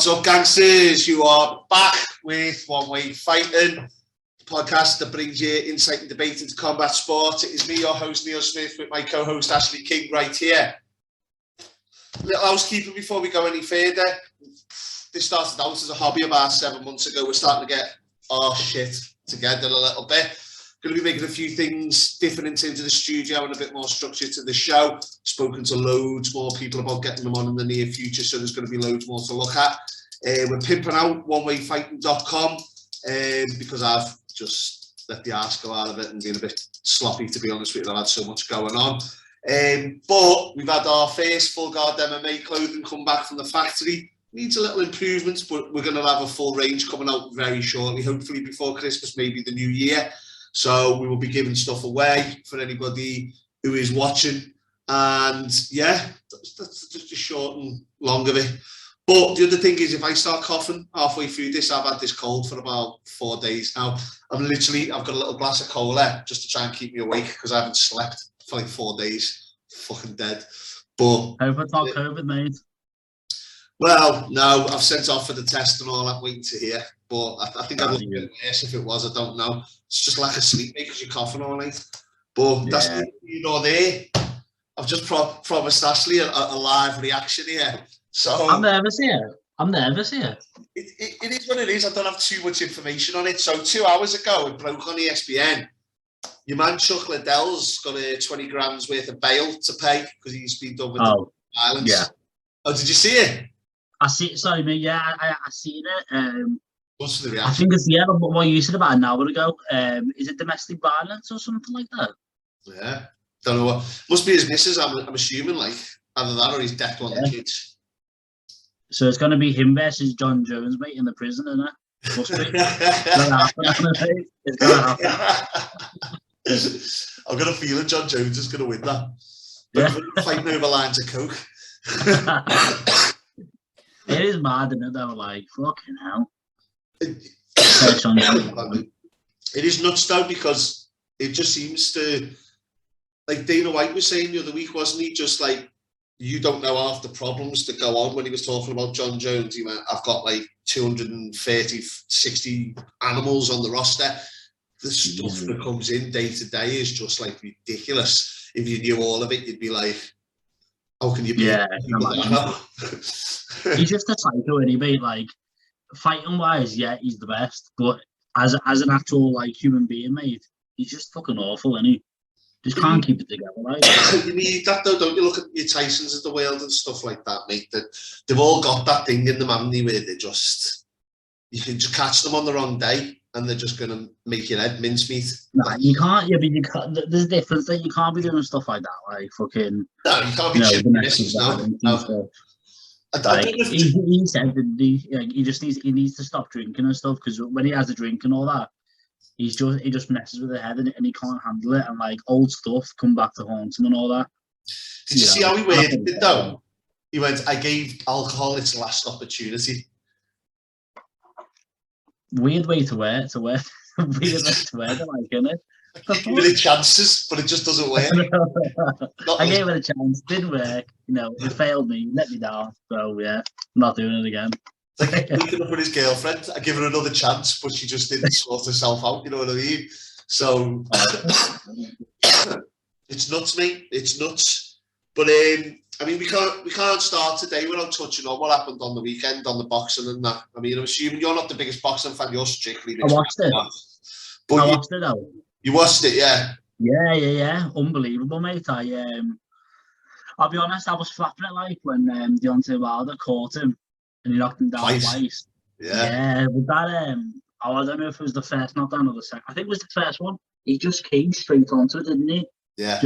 What's up, gangsters? You are back with One Way Fighting, the podcast that brings you insight and debate into combat sport. It is me, your host, Neill Smith, with my co-host, Ashley King, right here. Little housekeeping before we go any further. This started out as a hobby about 7 months ago. We're starting to get our shit together a little bit. Going to be making a few things different in terms of the studio and a bit more structure to the show. Spoken to loads more people about getting them on in the near future, so there's going to be loads more to look at. We're pimping out onewayfighting.com because I've just let the arse go out of it and been a bit sloppy, to be honest with you. I've had so much going on. But we've had our first full guard MMA clothing come back from the factory. Needs a little improvements, but we're going to have a full range coming out very shortly, hopefully before Christmas, maybe the new year. So we will be giving stuff away for anybody who is watching. And yeah, that's just a short and long of it. But the other thing is, if I start coughing halfway through this, I've had this cold for about 4 days now. I've got a little glass of cola just to try and keep me awake because I haven't slept for like 4 days. Fucking dead. But hope it's not COVID, mate. Well, no, I've sent off for the test and all. I'm waiting to hear. But I think I'd look a bit worse if it was. I don't know. It's just lack of sleep, mate, because you're coughing all night. But that's neither here nor there. I've just promised Ashley a live reaction here. So I'm nervous here. It is what it is. I don't have too much information on it. So 2 hours ago, it broke on ESPN. Your man Chuck Liddells got 20 grams worth of bail to pay because he's been done with violence. Yeah. Oh, did you see it? I see it. Sorry, mate. Yeah, I seen it. What's the reaction? I think it's what you said about an hour ago. Is it domestic violence or something like that? Yeah, don't know what. Must be his missus. I'm assuming, like either that or he's decked one of the kids. So it's going to be him versus Jon Jones, mate, in the prison, isn't it? Must be. It's going to happen. I've got a feeling Jon Jones is going to win that. Yeah. Fighting over lines of coke. It is mad, isn't it? Though, like fucking hell. It is nuts though, because it just seems to, like Dana White was saying the other week, wasn't he? Just like, you don't know half the problems that go on when he was talking about Jon Jones. He went, I've got like 230, 60 animals on the roster. The stuff that comes in day to day is just like ridiculous. If you knew all of it, you'd be like, how can you be? Yeah, he's just a psycho, and he like fighting wise, yeah, he's the best. But as an actual like human being, mate, he's just fucking awful, and he just can't keep it together. Like you need that though, don't you? Look at your Tysons of the world and stuff like that, mate. That they've all got that thing in them, haven't they? Where they just, you can just catch them on the wrong day, and they're just gonna make your head mincemeat. Nah, you can't. Yeah, but you can't. There's a difference that you can't be doing stuff like that, like fucking. No, you can't be chipping misses, no. He said that he needs to stop drinking and stuff, because when he has a drink and all that, he just messes with the head and he can't handle it, and like old stuff come back to haunt him and all that. Did you see how he worded it though? He went, I gave alcohol its last opportunity. Weird way to wear it, like, isn't it? I gave it chances, but it just doesn't work. I gave it a chance, didn't work. It failed me, let me down. So yeah, I'm not doing it again. It's like looking up with his girlfriend. I give her another chance, but she just didn't sort herself out. You know what I mean? So it's nuts, mate. It's nuts. But I mean, we can't start today without touching on what happened on the weekend on the boxing and that. I mean, I'm assuming you're not the biggest boxing fan. You're strictly. I watched it. But I watched it though. You watched it, yeah. Yeah. Unbelievable, mate. I'll be honest, I was flapping it like when Deontay Wilder caught him and he knocked him down twice. Yeah. But that I don't know if it was the first knockdown or the second. I think it was the first one. He just came straight onto it, didn't he? Yeah.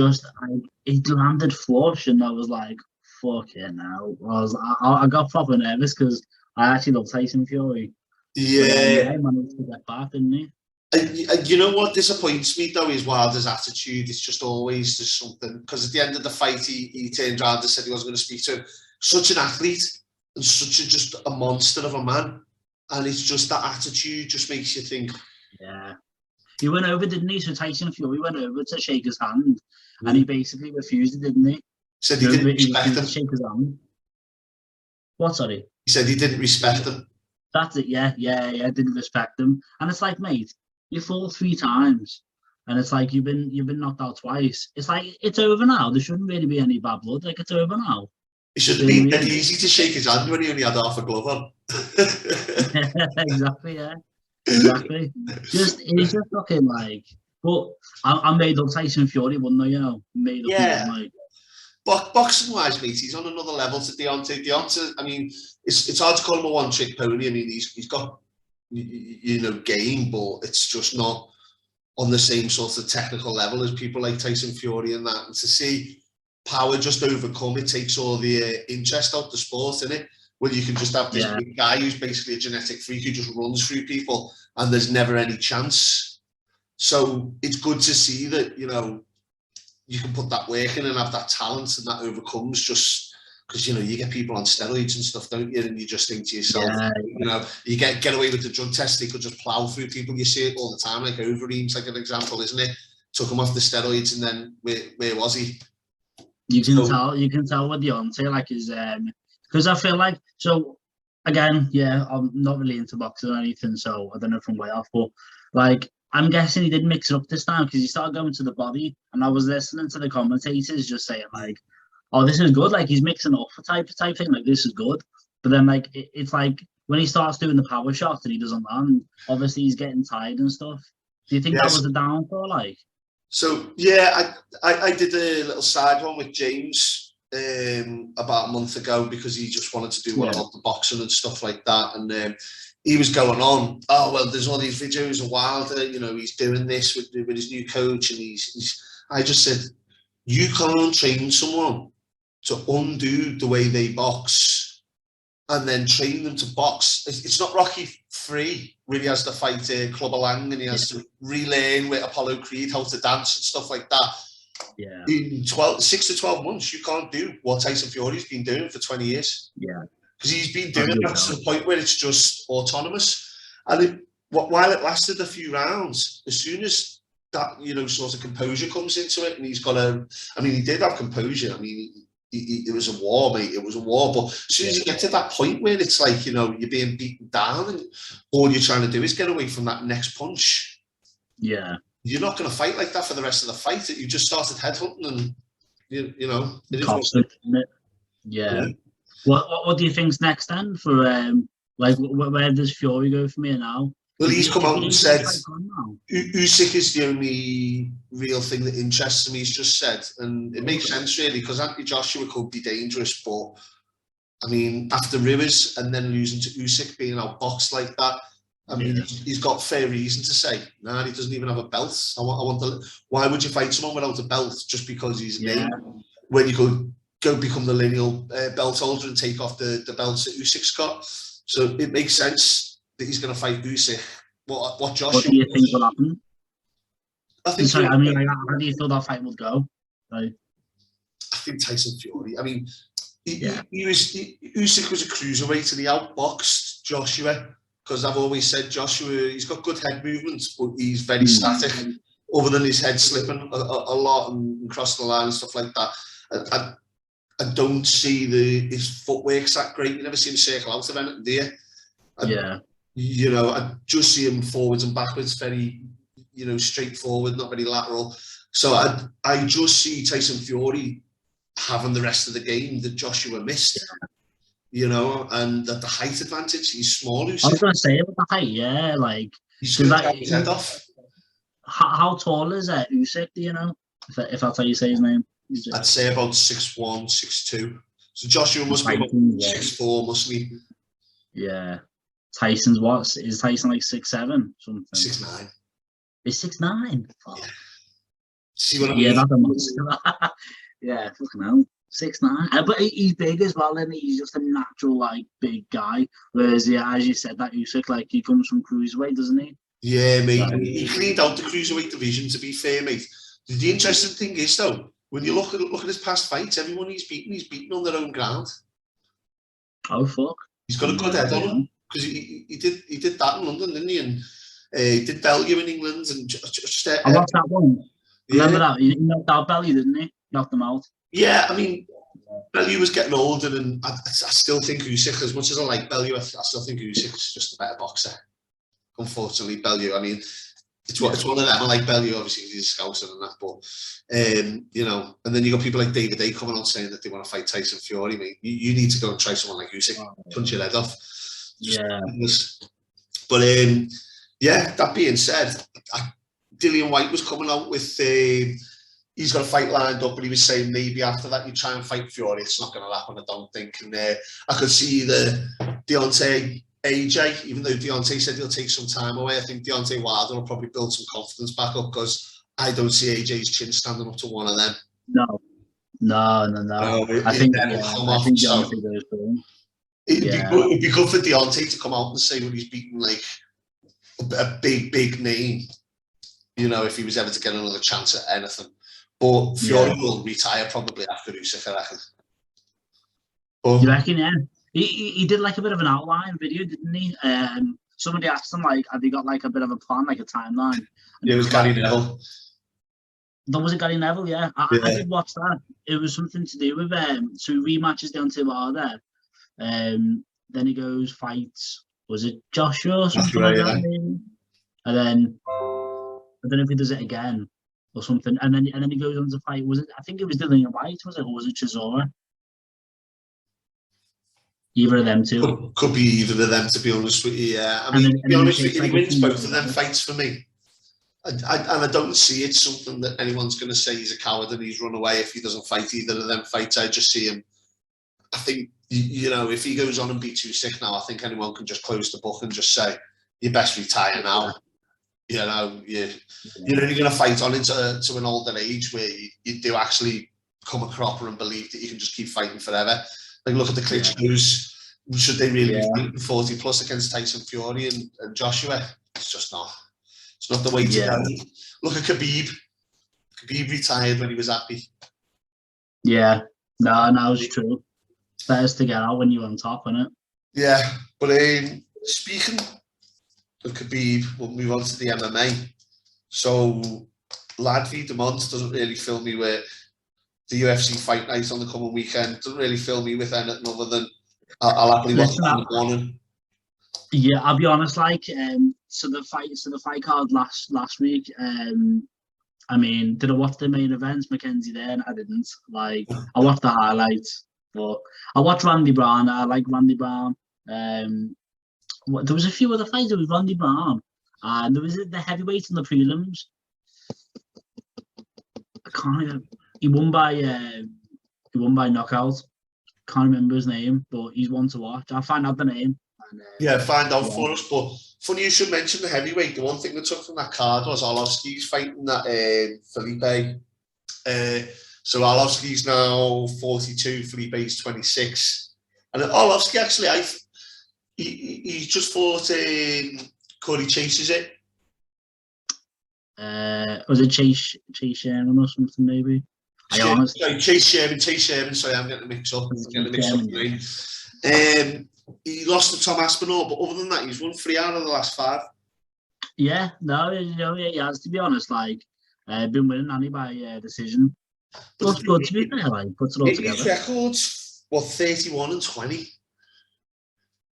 He landed flush, and I was like, fucking hell. I got proper nervous because I actually love Tyson Fury. Yeah. He managed to get back, didn't he? And you know what disappoints me though is Wilder's attitude. It's just always just something, because at the end of the fight he turned around and said he wasn't going to speak to him. Such an athlete and just a monster of a man, and it's just that attitude just makes you think. Yeah, he went over, didn't he? So Tyson Fury went over to shake his hand, and he basically refused it, didn't he? Said he didn't expect him to shake his hand. What? Sorry. He said he didn't respect them. That's it, yeah, didn't respect them. And it's like, mate, you fought 3 times. And it's like you've been knocked out twice. It's like it's over now. There shouldn't really be any bad blood. Like it's over now. It should have been dead easy to shake his hand when he only had half a glove on. Exactly, yeah. Exactly. It's just looking like. But I made up Tyson Fury, wouldn't I? You know, made up. Yeah. Like, boxing wise, mate, he's on another level to Deontay. Deontay, I mean, it's hard to call him a one-trick pony. I mean, he's got game, but it's just not on the same sort of technical level as people like Tyson Fury and that. And to see power just overcome, it takes all the interest out the sport, innit? Where you can just have this big guy who's basically a genetic freak who just runs through people and there's never any chance. So it's good to see that, you can put that work in and have that talent and that overcomes just because, you get people on steroids and stuff, don't you? And you just think to yourself, you get away with the drug test, they could just plow through people. You see it all the time, like Overeem's like an example, isn't it? Took him off the steroids and then where was he? You can tell with Deontay, like his because I feel like, so again, I'm not really into boxing or anything, so I don't know from way off, but like I'm guessing he did mix it up this time because he started going to the body, and I was listening to the commentators just saying like, "Oh, this is good." Like he's mixing up for type thing. Like this is good, but then like it's like when he starts doing the power shot and he doesn't land, obviously he's getting tired and stuff. Do you think that was a downfall? Like, so I did a little side one with James about a month ago because he just wanted to do one about the boxing and stuff like that, and he was going on, oh well, there's all these videos of Wilder, he's doing this with his new coach, and I just said, you can't train someone to undo the way they box and then train them to box. It's not Rocky 3 where he has to fight Clubber Lang and he has to relearn with Apollo Creed how to dance and stuff like that. Yeah. In 6 to 12 months, you can't do what Tyson Fury's been doing for 20 years. Yeah. Because he's been doing that to the point where it's just autonomous. And while it lasted a few rounds, as soon as that, sort of composure comes into it, and he's got he did have composure. I mean, it was a war, mate. It was a war. But as soon as you get to that point where it's like, you're being beaten down and all you're trying to do is get away from that next punch. Yeah. You're not going to fight like that for the rest of the fight. You just started headhunting and, it is constant, isn't it? Yeah. What do you think's next then for where does Fury go from here now? Well, he's come out and said Usyk is the only real thing that interests him. He's just said, and it makes sense really because Anthony Joshua could be dangerous, but I mean after Rivers and then losing to Usyk being outboxed like that, I mean he's got fair reason to say, nah, he doesn't even have a belt. Why would you fight someone without a belt just because he's a name when you could go become the lineal belt holder and take off the belts that Usyk's got? So it makes sense that he's going to fight Usyk. What Joshua? What do you think will happen? I think. Sorry, I mean, how do you feel that fight would go? Right. I think Tyson Fury. I mean, Usyk was a cruiserweight and he outboxed Joshua because I've always said Joshua, he's got good head movements, but he's very static. Other than his head slipping a lot and crossing the line and stuff like that. I don't see his footwork's that great. You never see him circle out of anything, do you? I just see him forwards and backwards, very, straightforward, not very lateral. So I just see Tyson Fury having the rest of the game that Joshua missed, and at the height advantage, he's small. Usyk. I was going to say about the height, like he's going to cut his head off. How tall is Usyk? Do you know? If that's how you say his name. I'd say about 6'1", 6'2". So Joshua must be about 6'4", mustn't he? Yeah. Tyson's what? Is Tyson like 6'7", something? 6'9". He's 6'9". Yeah. See what I mean? Yeah, that's a monster. Yeah, fucking hell. 6'9". But he's big as well, and he's just a natural, like, big guy. Whereas, as you said, that Usyk, like, he comes from cruiserweight, doesn't he? Yeah, mate. So, he cleaned out the cruiserweight division, to be fair, mate. The interesting thing is, though, when you look at his past fights, everyone he's beaten on their own ground. Oh fuck! He's got a good head on him because he did that in London, didn't he? And he did Belgium in England and I watched that one. Remember that? He knocked out Belly, didn't he? Knocked him out. Yeah, I mean, Bellew was getting older, and I still think Usyk, as much as I like Bellew, I still think Usyk is just a better boxer. Unfortunately, Bellew, I mean, it's one of them. I like Bellew, obviously, he's a scouser and that, but, you know, and then you got people like David A coming out saying that they want to fight Tyson Fury, mate. You need to go and try someone like Usyk, punch your head off. But, yeah, that being said, Dillian White was coming out with, he's got a fight lined up, but he was saying maybe after that you try and fight Fury. It's not going to happen, I don't think. And I could see the Deontay AJ, even though Deontay said he'll take some time away, I think Deontay Wilder will probably build some confidence back up, because I don't see AJ's chin standing up to one of them. No. I think Deontay goes for him. It'd be good for Deontay to come out and say when he's beaten like a big name, you know, if he was ever to get another chance at anything. But Fury will retire probably after Usyk, I reckon. But, you reckon, yeah? He did like a bit of an outline video, didn't he? Somebody asked him, like, have you got like a bit of a plan, like a timeline? And it was Gary Neville. That was it, Gary Neville, yeah. I did watch that. It was something to do with, so he rematches Deontay Wilder. Then he goes, fights, was it Joshua or something like that? Maybe? And then, I don't know if he does it again or something. And then he goes on to fight, was it, I think it was Dillian White, was it? Or was it Chisora? Either of them two. Could be either of them, to be honest with you, yeah. I mean, to be honest with you, he wins both of them fights for me. And I don't see it something that anyone's going to say he's a coward and he's run away if he doesn't fight either of them fights. I just see him, I think, you know, if he goes on and beats Usyk now, I think anyone can just close the book and just say, you best retire now. You know, you're only going to fight on into an older age where you do actually come a cropper and believe that you can just keep fighting forever. Like, look at the Klitschko's. Should they really be fighting 40 plus against Tyson Fury and Joshua? It's just not. It's not the way to go. Look at Khabib. Khabib retired when he was happy. Yeah, no, it's true. It's better to get out when you're on top, isn't it? Yeah, but speaking of Khabib, we'll move on to the MMA. So, Ladvi Demont doesn't really fill me with the UFC Fight Night on the coming weekend. Doesn't really fill me with anything other than I'll happily watch it in the morning. Yeah, I'll be honest. Like, so the fight card last week. I mean, did I watch the main events, Mackenzie? Then I didn't. Like, I watched the highlights, but I watched Randy Brown. I like Randy Brown. There was a few other fights. There was Randy Brown, and there was the heavyweight in the prelims. I can't even. He won by knockout. Can't remember his name, but he's one to watch. I'll find out the name. And, find out for us. But funny you should mention the heavyweight. The one thing that took from that card was Arlovski's fighting that Felipe. So Arlovski's now 42, Felipe's 26. And Arlovski actually, he just fought Corey Chase's it. Was it Chase Sherman or something, maybe? Chase Sherman, sorry, I'm getting mixed up. He lost to Tom Aspinall, but other than that, he's won 3 out of the last 5. Yeah, no, he has, to be honest. Like, been winning Annie by decision. Looks good, to be fair, like, puts it all together. His record's, 31 and 20.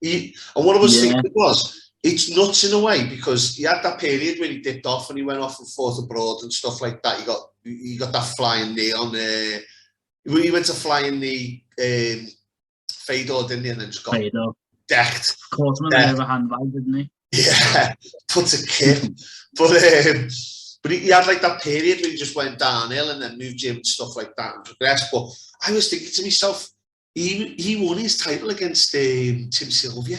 And what I was thinking was, it's nuts in a way, because he had that period when he dipped off and he went off and fought abroad and stuff like that. He got that flying knee on he went to flying knee Fedor, didn't he? And then just got decked. Caught him in the overhand bag, didn't he? Yeah, puts a kip. But he had like that period where he just went downhill and then moved gym and stuff like that and progressed. But I was thinking to myself, he won his title against Tim Sylvia.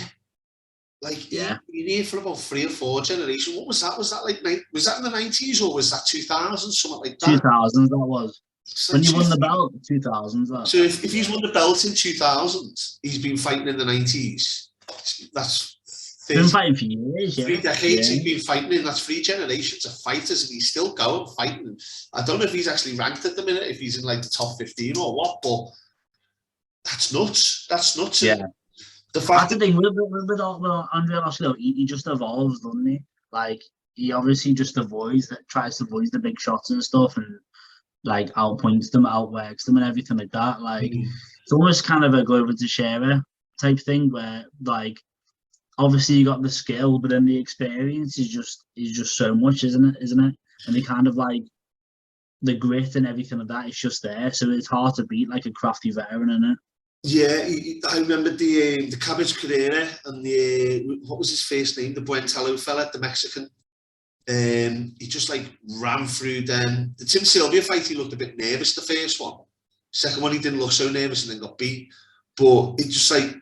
Like, he'd been here for about 3 or 4 generations. What was that? Was that in the 90s or was that 2000? Something like that? 2000s, that was. So when you won the belt, 2000s. That. So if he's won the belt in 2000, he's been fighting in the 90s. That's... He's been fighting for years, 3 decades he's been fighting in. That's 3 generations of fighters and he's still going fighting. I don't know if he's actually ranked at the minute, if he's in like the top 15 or what, but that's nuts. That's nuts. Yeah. That's the thing with Andre Arlovski, he just evolves, doesn't he? Like, he obviously just tries to avoid the big shots and stuff, and like outpoints them, outworks them, and everything like that. Like it's almost kind of a Glover Teixeira type thing where like obviously you got the skill, but then the experience is just so much, isn't it? And they kind of like the grit and everything like that is just there, so it's hard to beat like a crafty veteran, isn't it? Yeah, I remember the Cabbage Carrera and the what was his first name, the Buentello fella, the Mexican. He just like ran through them. The Tim Sylvia fight, he looked a bit nervous the first one. Second one, he didn't look so nervous and then got beat. But it just like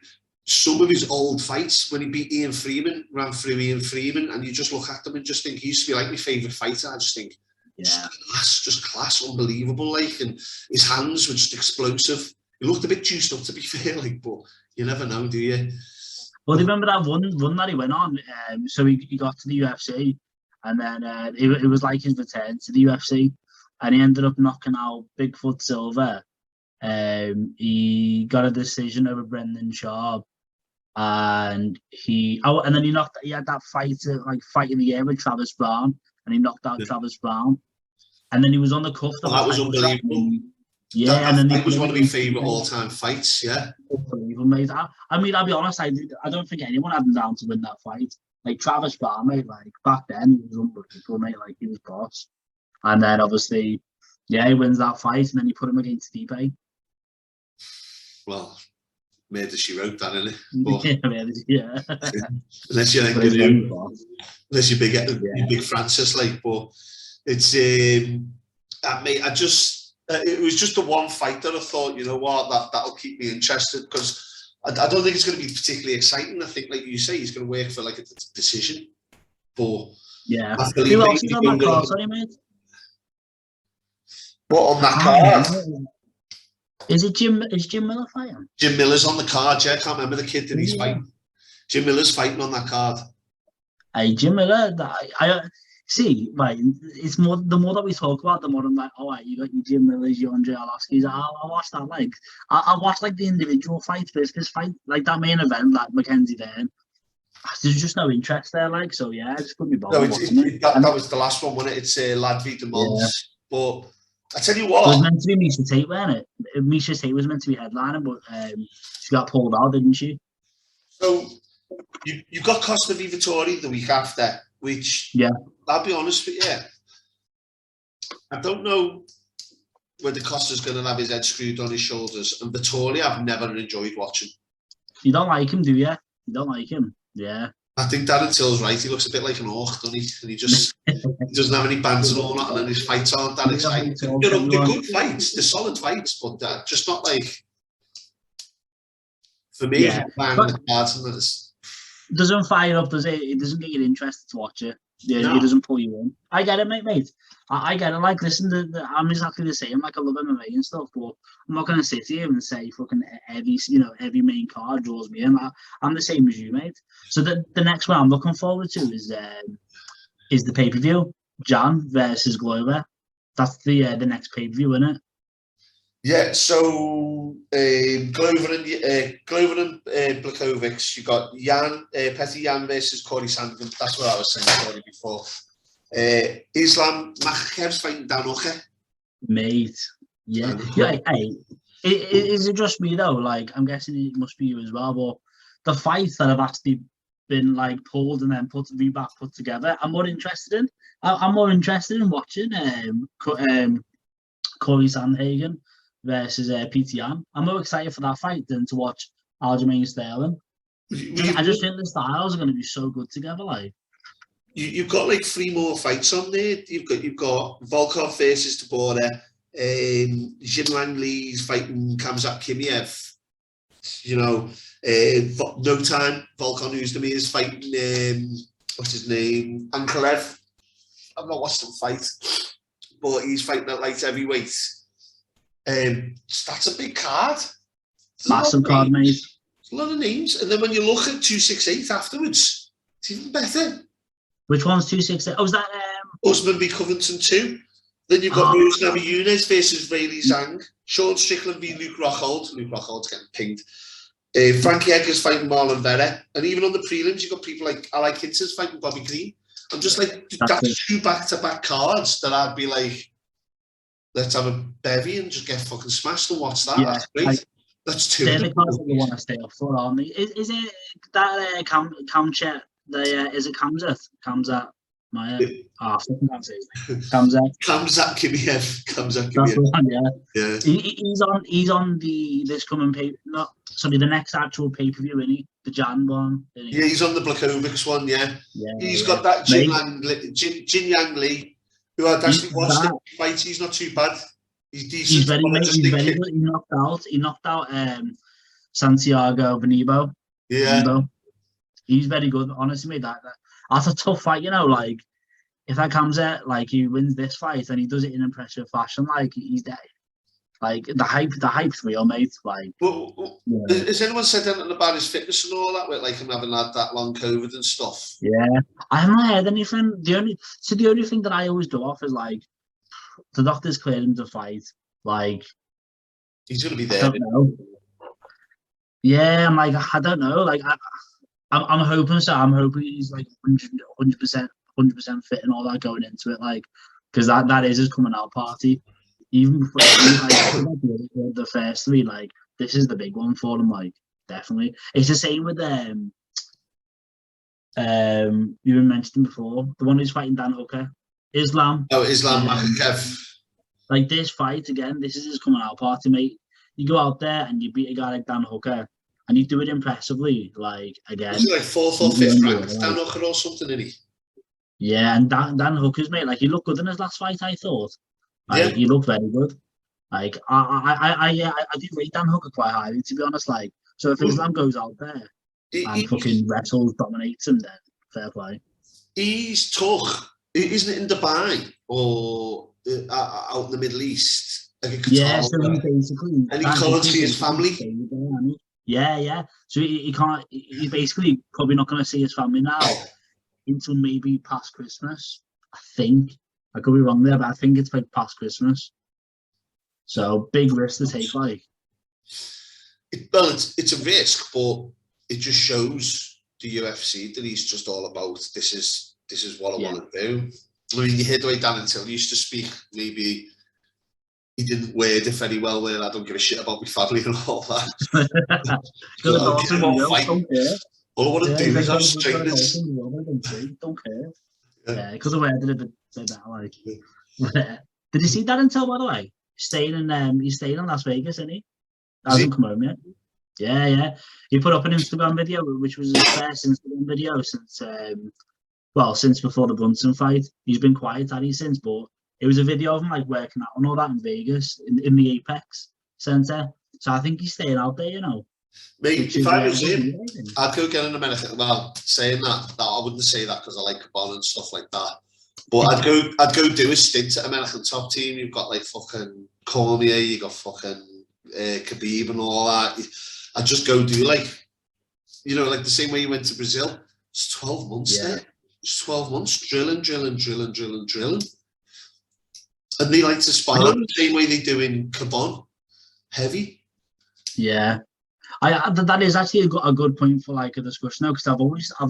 some of his old fights when he beat Ian Freeman, ran through Ian Freeman, and you just look at them and just think he used to be like my favourite fighter. I just think, just class, unbelievable. Like, and his hands were just explosive. He looked a bit juiced up, to be fair, like, but you never know, do you? Well, do you remember that one that he went on? So he got to the UFC, and then it was like his return to the UFC, and he ended up knocking out Bigfoot Silva. He got a decision over Brendan Schaub, and then he had that fight in the air with Travis Brown, and he knocked out Travis Brown, and then he was on the cuff. That was unbelievable. Yeah, and then it was one of my favourite all-time fights. Yeah, unbelievable, mate. I mean, I'll be honest. I don't think anyone had him down to win that fight. Like Travis Brown, mate. Like back then, he was unbelievable, mate. Like he was boss. And then obviously, yeah, he wins that fight, and then you put him against Stipe. Well, made she wrote that, innit? But, yeah. Unless you're unless you're big Francis, like, but it's mate. It was just the one fight that I thought, you know what, that'll keep me interested, because I don't think it's going to be particularly exciting. I think, like you say, he's going to work for like a decision. But yeah, who else is on that card? Sorry, mate. What on that card? Is Jim Miller fighting? Jim Miller's on the card. Yeah, I can't remember the kid that he's fighting. Jim Miller's fighting on that card. Hey, Jim Miller. I see, right, it's more, the more that we talk about, the more I'm like, all right, you got your Jim Millers, your Andre Arlovskis. I'll watch that. Like, I'll watch like the individual fights, but this fight, like that main event, like Mackenzie Dern, there's just no interest there. Like, so yeah, I just put me bothered. That was the last one, wasn't it? It's Ladvi de Mons. Yeah. But I tell you what, it was meant to be Misha Tate, wasn't it? Misha Tate was meant to be headlining, but she got pulled out, didn't she? So you've got Costa Vivatori the week after, which, yeah, I'll be honest with you, I don't know whether Costa's going to have his head screwed on his shoulders. And Vittori, I've never enjoyed watching. You don't like him, do you? You don't like him? Yeah. I think Darren Till's right. He looks a bit like an orc, doesn't he? And he doesn't have any bands and all that, and his fights aren't that exciting. You know, they're good fights, they're solid fights, but just not like, for me, the cards and this. Doesn't fire up, does it? It doesn't get you interested to watch it. Yeah, no. It doesn't pull you in. I get it, mate. I get it. Like, listen, I'm exactly the same. Like, I love MMA and stuff, but I'm not going to sit here and say fucking every main card draws me in. I'm the same as you, mate. So the next one I'm looking forward to is the pay-per-view, Jan versus Glover. That's the next pay-per-view, isn't it? Yeah, so Glover and Blachowicz, you got Petr Yan versus Corey Sandhagen. That's what I was saying already before. Islam Makhachev's fighting Dan Hooker. Mate, yeah. Hey, is it just me though? Like, I'm guessing it must be you as well. But the fights that have actually been like pulled and then put together, I'm more interested in. I'm more interested in watching Corey Sandhagen versus Petr Yan. I'm more excited for that fight than to watch Aljamain Sterling. I just think the styles are going to be so good together. Like, you've got like 3 more fights on there. You've got Volkov versus Tabora. Jinwang Li's fighting Khamzat Chimaev. You know, no time. Volkonovski is fighting what's his name? Ankalev. I've not watched him fight, but he's fighting at light heavyweight. That's a big card. Massive card, mate. A lot of names. And then when you look at 268 afterwards, it's even better. Which one's 268? Oh, is that Usman v Covington 2? Then you've got Rose Namajunas versus Rayleigh Zhang. Sean Strickland v Luke Rockhold. Luke Rockhold's getting pinged. Frankie Edgar's fighting Marlon Vera. And even on the prelims, you've got people like Ali Kinter's fighting Bobby Green. I'm just like, that's 2 back-to-back cards that I'd be like, let's have a bevy and just get fucking smashed and watch that. Yeah, that's great. That's two. They're the guys that you want to stay up for, aren't they? Is it that Kamchat? Is it Kamzat Maya? Fucking can't say his name. Kamzat Kimiev. That's the one, yeah. Yeah. He's on this coming the next actual pay-per-view, isn't he? The Jan one. Yeah, he's on the Blachowicz one, yeah. He's got that Jin Yang Lee, who I'd actually watched the fight. He's not too bad. He's decent. He's very good. He knocked out Santiago Benibo. Yeah. Benibo. He's very good. Honestly, mate, that's a tough fight, you know, like if that comes out, like he wins this fight and he does it in impressive fashion, like he's dead. Like the hype's real, mate. Like, has anyone said anything about his fitness and all that? With like him having had that long COVID and stuff. Yeah, I haven't heard anything. The only thing that I always do off is like the doctors cleared him to fight. Like he's gonna be there. I don't know. Yeah, I'm like I don't know. Like I'm hoping so. I'm hoping he's like 100% fit and all that going into it. Like because that is his coming out party. Even before the first three, like this is the big one for them, like definitely. It's the same with you were mentioning before, the one who's fighting Dan Hooker, Islam. Oh, Islam Makhachev. Like this fight again, this is his coming out party, mate. You go out there and you beat a guy like Dan Hooker, and you do it impressively. Like again, was he like 4th or 5th ranked Dan Hooker or something, isn't he? Yeah, and Dan Hooker's mate, like he looked good in his last fight, I thought. Like, he looked very good. Like I do rate Dan Hooker quite highly, to be honest. Like, so if Islam goes out there and fucking wrestles, dominates him, then fair play. He's tough, isn't it, in Dubai or out in the Middle East? Like yeah, so he basically and he can't see his family. Yeah. So he can't. He's basically probably not going to see his family now until maybe past Christmas. I think. I could be wrong there, but I think it's like past Christmas. So big risk to take, like. It's a risk, but it just shows the UFC that he's just all about this is what I want to do. I mean, you hear the way Dan Untill used to speak. Maybe he didn't word it very well. Where I don't give a shit about my family and all that. All I want to do is have straighteners. Don't care. Yeah, because of where did it say that like. Did you see that Until, by the way? He's staying in Las Vegas, isn't he? Hasn't come home yet. Yeah. He put up an Instagram video, which was his first Instagram video since before the Brunson fight. He's been quiet, had he, since, but it was a video of him like working out and all that in Vegas in the Apex Center. So I think he's staying out there, you know. Mate, if I was him, I'd go get an American. Well, saying that I wouldn't say that because I like Cabal and stuff like that. But I'd go do a stint at American Top Team. You've got like fucking Cormier, you got fucking Khabib and all that. I'd just go do like, you know, like the same way you went to Brazil. It's 12 months there. It's 12 months drilling. And they like to spar the same way they do in Cabon. Heavy. Yeah. That is actually a good point for like a discussion now, because I've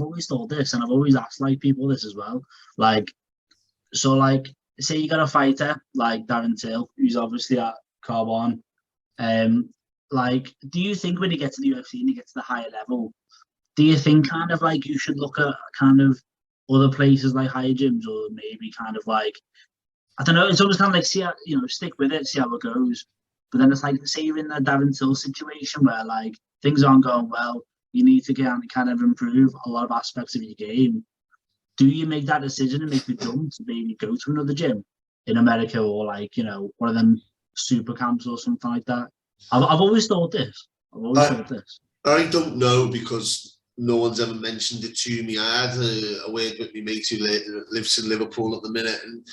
always thought this, and I've always asked like people this as well. Like, so like, say you got a fighter like Darren Till, who's obviously at Carbon. Like, do you think when you get to the UFC and you get to the higher level, do you think kind of like you should look at kind of other places like higher gyms, or maybe kind of like, I don't know, it's almost kind of like stick with it, see how it goes. But then it's like, say you're in the Darren Till situation where like things aren't going well, you need to kind of improve a lot of aspects of your game. Do you make that decision and make the jump to maybe go to another gym in America, or like, you know, one of them super camps or something like that? I've always thought this. I don't know, because no one's ever mentioned it to me. I had a word with my mate who lives in Liverpool at the minute, and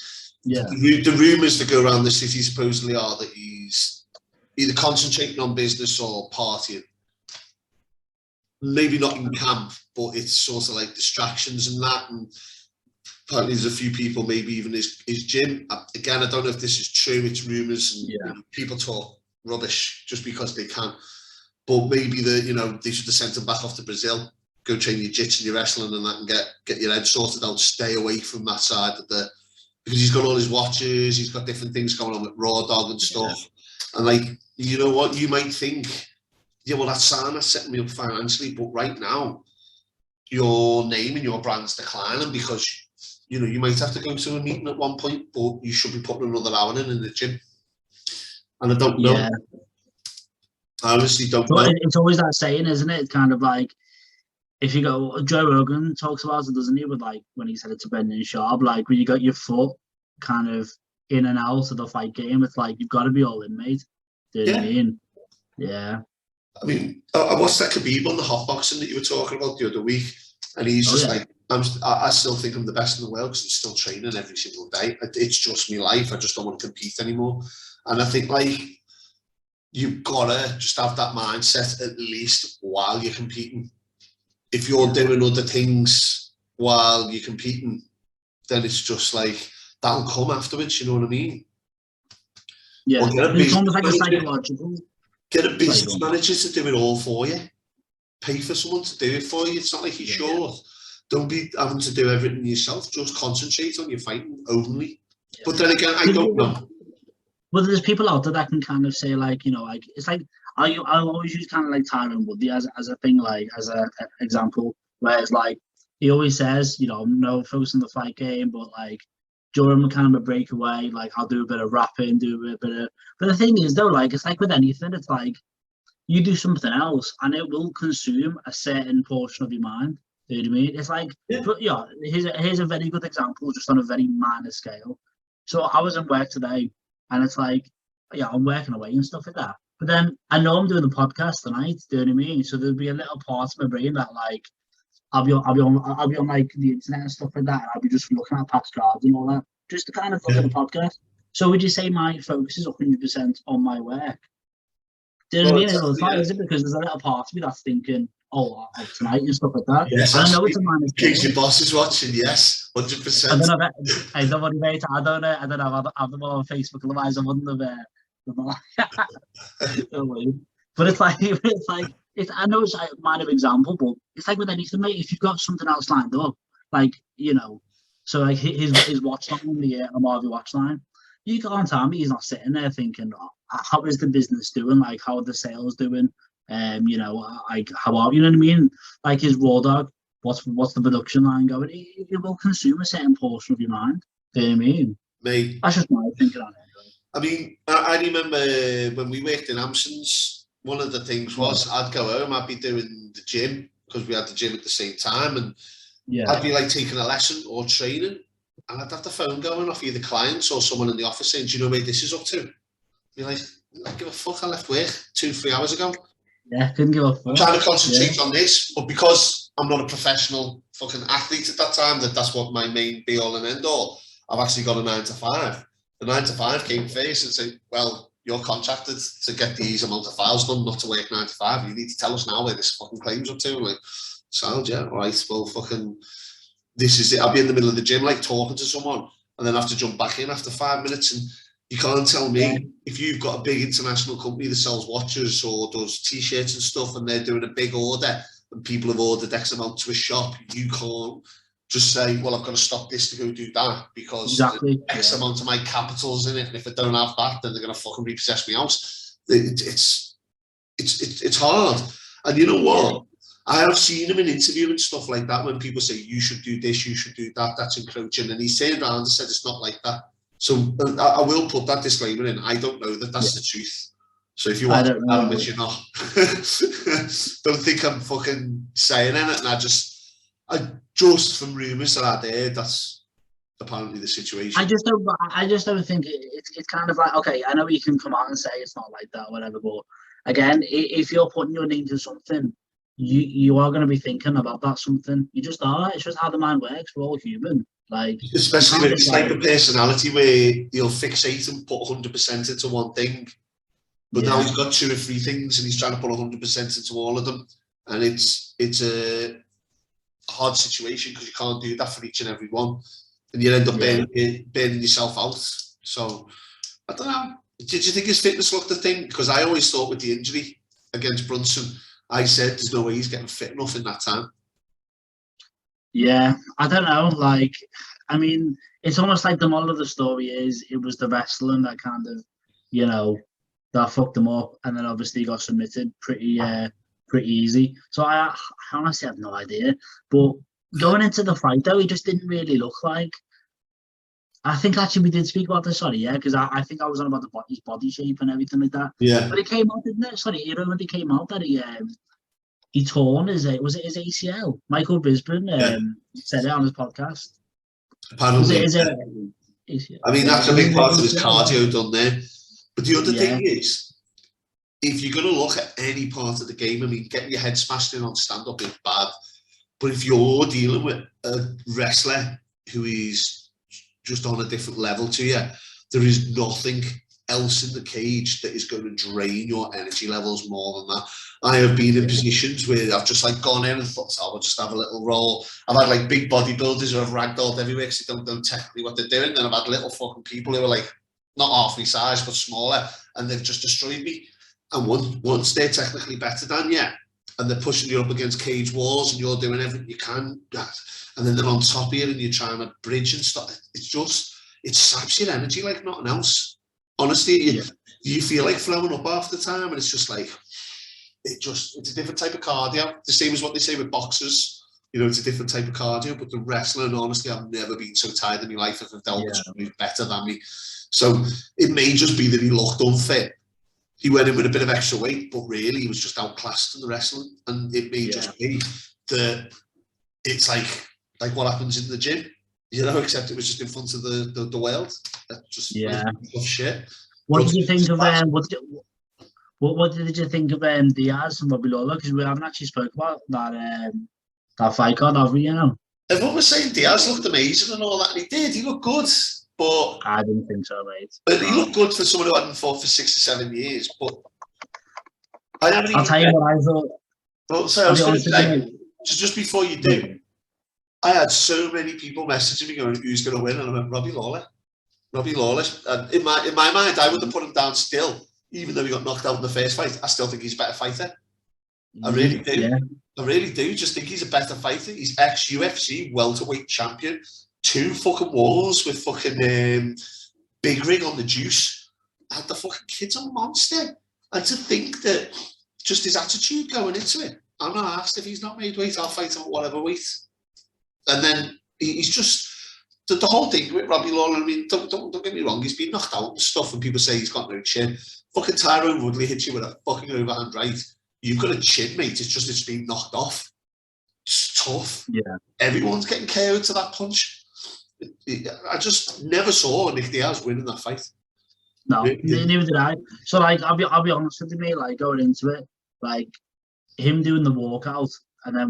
the rumours that go around the city supposedly are that he's either concentrating on business or partying. Maybe not in camp, but it's sort of like distractions and that. And apparently there's a few people, maybe even his gym. Again, I don't know if this is true. It's rumours, and people talk rubbish just because they can. But maybe they should have sent him back off to Brazil, go train your jiu-jitsu and your wrestling and that, and get your head sorted out. Stay away from that side of the because he's got all his watches, he's got different things going on with Raw Dog and stuff. Yeah. And like, you know what, you might think, yeah, well, that's setting me up financially, but right now, your name and your brand's declining because, you know, you might have to go to a meeting at one point, but you should be putting another hour in the gym. And I don't know. Yeah. I honestly don't know. It's always that saying, isn't it? It's kind of like, if you go, Joe Rogan talks about it, doesn't he? With like, when he said it to Brendan Sharp, like when you got your foot kind of in and out of the fight game, it's like, you've got to be all in, mate. Do you know what I mean? Yeah. I mean, I watched that Khabib on the hot boxing that you were talking about the other week, and he's just like, I still think I'm the best in the world because I'm still training every single day. It's just my life. I just don't want to compete anymore. And I think like you've got to just have that mindset at least while you're competing. If you're doing other things while you're competing, then it's just like that'll come afterwards. You know what I mean? Yeah, it's almost like a psychological. Get a business manager to do it all for you. Pay for someone to do it for you. It's not like you're short. Don't be having to do everything yourself. Just concentrate on your fighting only. Yeah. But then again, I don't know. Well, there's people out there that can kind of say, like, you know, like, it's like, I'll always use kind of like Tyron Woodley as a thing, like, as an example, where it's like, he always says, you know, no focus on the fight game, but like, during kind of a breakaway, like, I'll do a bit of rapping, but the thing is, though, like, it's like with anything, it's like, you do something else, and it will consume a certain portion of your mind. Do you know what I mean? It's like, but yeah, here's a very good example, just on a very minor scale. So I was in work today, and it's like, yeah, I'm working away and stuff like that. But then I know I'm doing the podcast tonight. Do you know what I mean? So there'll be a little part of my brain that like, I'll be on like the internet and stuff like that, and I'll be just looking at past cards and all that, just to kind of look at the podcast. So would you say my focus is 100% on my work? Do you know what I mean? It's not easy because there's a little part of me that's thinking, oh, tonight and stuff like that. Yes, and I know it's a minus. In case your boss is watching, yes, 100%. I don't know. I don't know. I've them all on Facebook, otherwise I wouldn't have. But it's like, I know it's like a minor example, but it's like with anything, mate. If you've got something else lined up, like, you know, so like his watch line, the Marvy watch line, you can't tell me he's not sitting there thinking, oh, how is the business doing? Like, how are the sales doing? You know, like, how are you know what I mean? Like his Raw Dog, what's the production line going? It will consume a certain portion of your mind. Do you know what I mean? Mate, that's just my thinking on it. I mean, I remember when we worked in Hampsons, one of the things was I'd go home, I'd be doing the gym because we had the gym at the same time, and I'd be like taking a lesson or training, and I'd have the phone going off either clients or someone in the office saying, do you know where this is up to? Be like, I give a fuck, I left work 2-3 hours ago. Yeah, couldn't give a fuck. I'm trying to concentrate on this, but because I'm not a professional fucking athlete at that time, that's what my main be all and end all, I've actually got a 9 to 5. The 9 to 5 came first and said, well, you're contracted to get these amount of files done, not to work 9 to 5. You need to tell us now where this fucking claim's up to. I'm like, sound, yeah, all right, well, fucking, this is it. I'll be in the middle of the gym, like, talking to someone, and then have to jump back in after 5 minutes. And you can't tell me if you've got a big international company that sells watches or does T-shirts and stuff, and they're doing a big order, and people have ordered X amount to a shop, you can't just say, well, I've got to stop this to go do that because X amount of my capital's in it, and if I don't have that, then they're going to fucking repossess my house. It's hard. And you know what? I have seen him in interview and stuff like that when people say, you should do this, you should do that, that's encroaching. And he turned around and said, it's not like that. So I will put that disclaimer in. I don't know that that's the truth. So if you want to know it, you're not. Don't think I'm fucking saying anything. I just from rumours that I heard, that's apparently the situation. I just don't think it's kind of like, okay, I know you can come out and say it's not like that, whatever, but again, if you're putting your name to something, you are going to be thinking about that something. You just are. It's just how the mind works. We're all human. Like, especially when it's like a personality where he'll fixate and put 100% into one thing, but now he's got 2 or 3 things and he's trying to put 100% into all of them, and it's a hard situation because you can't do that for each and every one, and you end up burning yourself out. So I don't know. Did you think his fitness looked the thing? Because I always thought with the injury against Brunson, I said there's no way he's getting fit enough in that time. Yeah, I don't know. Like, I mean, it's almost like the moral of the story is it was the wrestling that kind of, that fucked him up, and then obviously he got submitted pretty easy. So I honestly have no idea. But going into the fight though, he just didn't really look like. I think actually we did speak about this, because I think I was on about his body shape and everything like that. Yeah. But it came out, didn't it? Sorry, when it came out that he torn his ACL. Michael Bisping said it on his podcast. Apparently. ACL? I mean, that's a big part of his cardio done there. But the other thing is, if you're going to look at any part of the game, I mean, getting your head smashed in on stand-up is bad. But if you're dealing with a wrestler who is just on a different level to you, there is nothing else in the cage that is going to drain your energy levels more than that. I have been in positions where I've just like gone in and thought, I'll just have a little roll. I've had like big bodybuilders who have ragdolled everywhere because they don't know technically what they're doing. Then I've had little fucking people who are like not half my size but smaller, and they've just destroyed me. And once they're technically better than you, and they're pushing you up against cage walls, and you're doing everything you can, and then they're on top of you and you're trying to bridge and stuff, it saps your energy like nothing else. Honestly, you feel like throwing up half the time, and it's just like, it's a different type of cardio. The same as what they say with boxers, it's a different type of cardio, but the wrestling, honestly, I've never been so tired in my life if I've dealt with someone who's better than me. So it may just be that he looked unfit. He went in with a bit of extra weight, but really he was just outclassed in the wrestling. And it may just be that it's like what happens in the gym, except it was just in front of the world. That's just tough shit. What did you think of what did you think of Diaz and Robbie Lawler? Because we haven't actually spoke about that fight card, have we? Everyone was saying Diaz looked amazing and all that, and he did. He looked good. But I didn't think so, mate. But he looked good for someone who hadn't fought for 6 or 7 years. But I'll tell you what I thought. Well, so I was going to say, just before you do, I had so many people messaging me going, "Who's going to win?" And I went, Robbie Lawler. Robbie Lawler. And in my mind, I would have put him down still, even though he got knocked out in the first fight. I still think he's a better fighter. I really do. Yeah. I really do. Just think he's a better fighter. He's ex-UFC welterweight champion. 2 fucking wars with fucking Big Rig on the juice. Had the fucking kid's a monster. And to think that just his attitude going into it, I'm not asked if he's not made weight, I'll fight him at whatever weight. And then he's just the whole thing with Robbie Lawler. I mean, don't get me wrong, he's been knocked out and stuff, and people say he's got no chin. Fucking Tyrone Woodley hits you with a fucking overhand right. You've got a chin, mate. It's been knocked off. It's tough. Yeah. Everyone's getting KO'd to that punch. I just never saw Nick Diaz winning that fight. No, neither did I. So I'll be honest with you, mate. Going into it, him doing the walkout, and then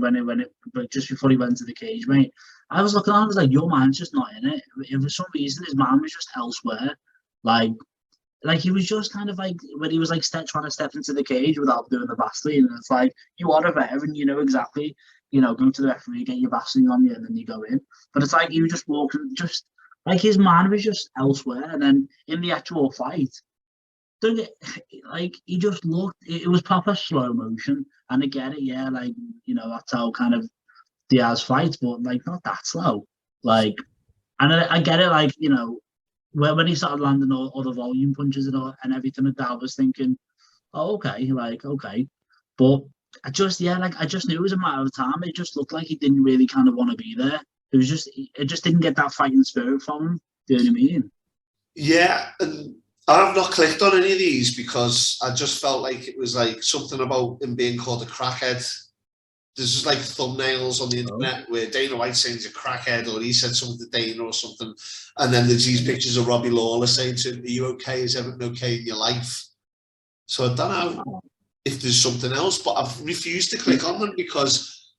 but just before he went to the cage, mate, I was looking at him, I was like, your mind's just not in it. And for some reason, his mind was just elsewhere. He was just kind of when he was trying to step into the cage without doing the Vaseline, and it's like, you are a veteran, you know exactly. Go to the referee, get your Vaseline on you, and then you go in. But it's like he was just walking, just his mind was just elsewhere. And then in the actual fight, he just looked. It was proper slow motion, and I get it, that's how kind of Diaz fights, but not that slow. And I get it, when he started landing all the volume punches and everything like that, I was thinking, oh, okay, okay, but. I just knew it was a matter of time. It just looked like he didn't really kind of want to be there. It just didn't get that fighting spirit from him. Do you know what I mean? Yeah, and I've not clicked on any of these because I just felt like it was something about him being called a crackhead. There's just thumbnails on the internet where Dana White's saying he's a crackhead, or he said something to Dana or something, and then there's these pictures of Robbie Lawler saying to him, "Are you okay? Is everything okay in your life?" So I don't know if there's something else, but I've refused to click on them because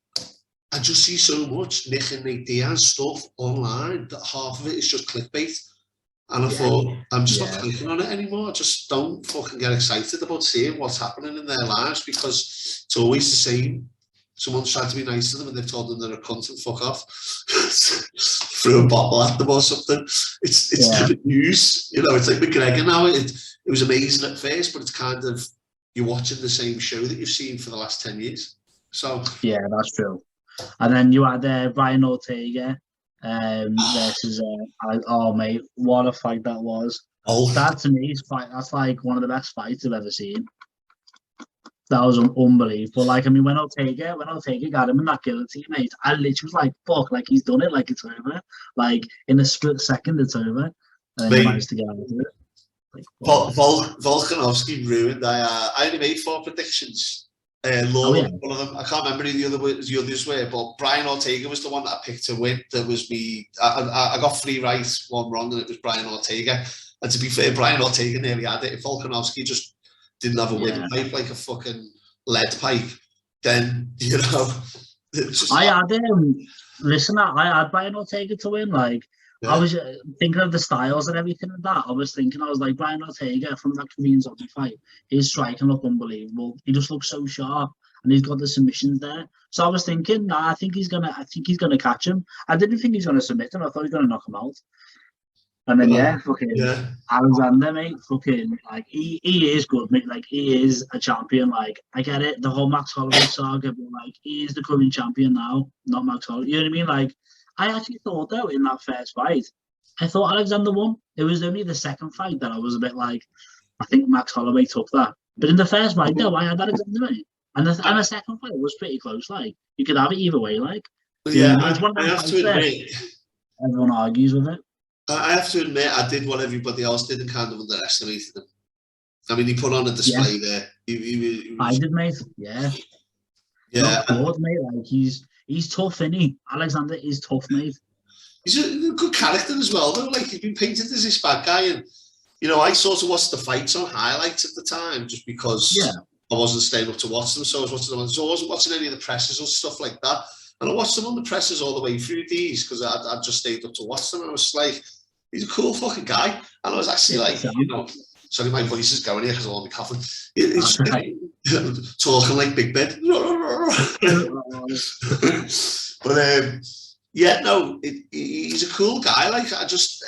I just see so much Nick and Nate Diaz stuff online that half of it is just clickbait. And I thought, I'm just not clicking on it anymore. I just don't fucking get excited about seeing what's happening in their lives because it's always the same. Someone's tried to be nice to them and they've told them they're a cunt and fuck off. Threw a bottle at them or something. It's different news. It's like McGregor now. It was amazing at first, but it's kind of, you're watching the same show that you've seen for the last 10 years. So yeah, that's true. And then you had Brian Ortega versus oh mate, what a fight that was. Oh, That to me is fight. That's like one of the best fights I've ever seen. That was unbelievable. Like, I mean, when Ortega got him in that guillotine, mate, I literally was like, fuck, like he's done it, like it's over. Like in a split second, it's over. And then he managed to get out of it. Like, Volkonovski ruined. I only made 4 predictions. Lawler, one of them. I can't remember who the others were, but Brian Ortega was the one that I picked to win. That was me. I got 3 right, 1 wrong, and it was Brian Ortega. And to be fair, Brian Ortega nearly had it. If Volkonovski just didn't have a winning pipe like a fucking lead pipe, then I had Brian Ortega to win. Like, yeah. I was thinking of the styles and everything and that. I was like, Brian Ortega from that Khabib fight, his striking looked unbelievable. He just looks so sharp, and he's got the submissions there. So I was thinking, nah, I think he's gonna catch him. I didn't think he's gonna submit him. I thought he was gonna knock him out. And then Alexander, mate, fucking like he is good, mate. Like he is a champion. Like I get it, the whole Max Holloway saga, but like he is the current champion now, not Max Holloway. You know what I mean? Like I actually thought though in that first fight, I thought Alexander won. It was only the second fight that I was a bit like, I think Max Holloway took that. But in the first fight, no, I had Alexander, mate. And the second fight was pretty close. Like you could have it either way. Like it's one of I have to admit, everyone argues with it. I have to admit, I did what everybody else did and kind of underestimated him. I mean, he put on a display there. I did, mate. Yeah. Yeah. Good, mate. Like he's tough, isn't he? Alexander is tough, mate. He's a good character as well, though. Like he's been painted as this bad guy, and I sort of watched the fights on highlights at the time just because I wasn't staying up to watch them. So I was watching them. So I wasn't watching any of the presses or stuff like that. And I watched them on the presses all the way through these because I just stayed up to watch them. And I was like, he's a cool fucking guy. And I was actually like, sorry, my voice is going here because I'm on the coughing. He's talking like Big Ben. But he's a cool guy. Like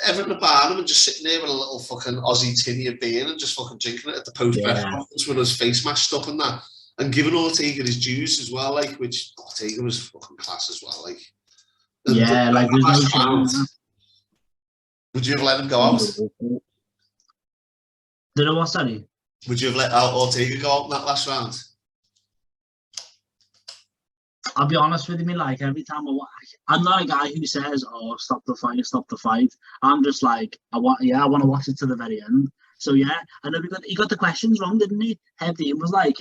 everything about him and just sitting there with a little fucking Aussie tinny of beer and just fucking drinking it at the post-press conference with his face mashed up and that. And giving Ortega his dues as well, like, which Ortega was fucking class as well, like. Like there's no shame. Would you have let him go out? Did I watch that? Would you have let Ortega go out in that last round? I'll be honest with you, like every time I'm not a guy who says, "Oh, stop the fight." I'm just like, I want to watch it to the very end. So yeah, I know he got the questions wrong, didn't he? Head Dean was like,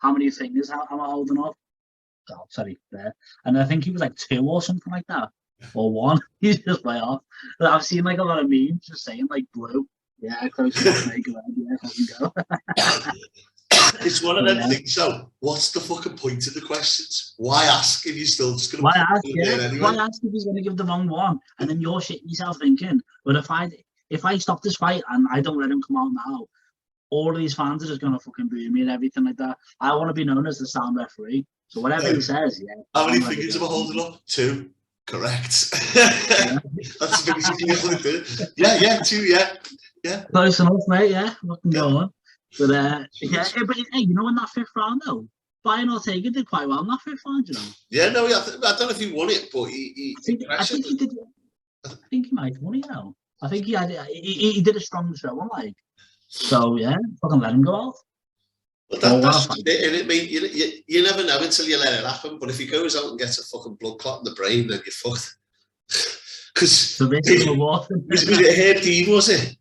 how many fingers am I holding up? Oh, sorry, there. And I think he was like 2 or something like that, or 1. He's just way off. But I've seen like a lot of memes just saying like blue. Yeah, close enough, make it. Yeah, go. It's one of them things. So, what's the fucking point of the questions? Why ask if you're still just going to? Why ask? Anyway? Why ask if he's going to give the wrong one? And then you're shitting yourself thinking, but if I stop this fight and I don't let him come out now, all of these fans are just going to fucking boo me and everything like that. I want to be known as the sound referee. So whatever he says, How many fingers am I holding up? 2. Correct. That's basically what it is. Yeah, 2, yeah. Close enough, mate, yeah. What can go on? But, but hey, in that 5th round, though, Brian Ortega did quite well in that 5th round, Yeah, no, I don't know if he won it, but I think he did. I think he might have won it, I think he did a strong show, like. So yeah, fucking let him go out. But that's it, mate. You never know until you let it happen. But if he goes out and gets a fucking blood clot in the brain, then you're fucked. Because was it Herb Dean? Was it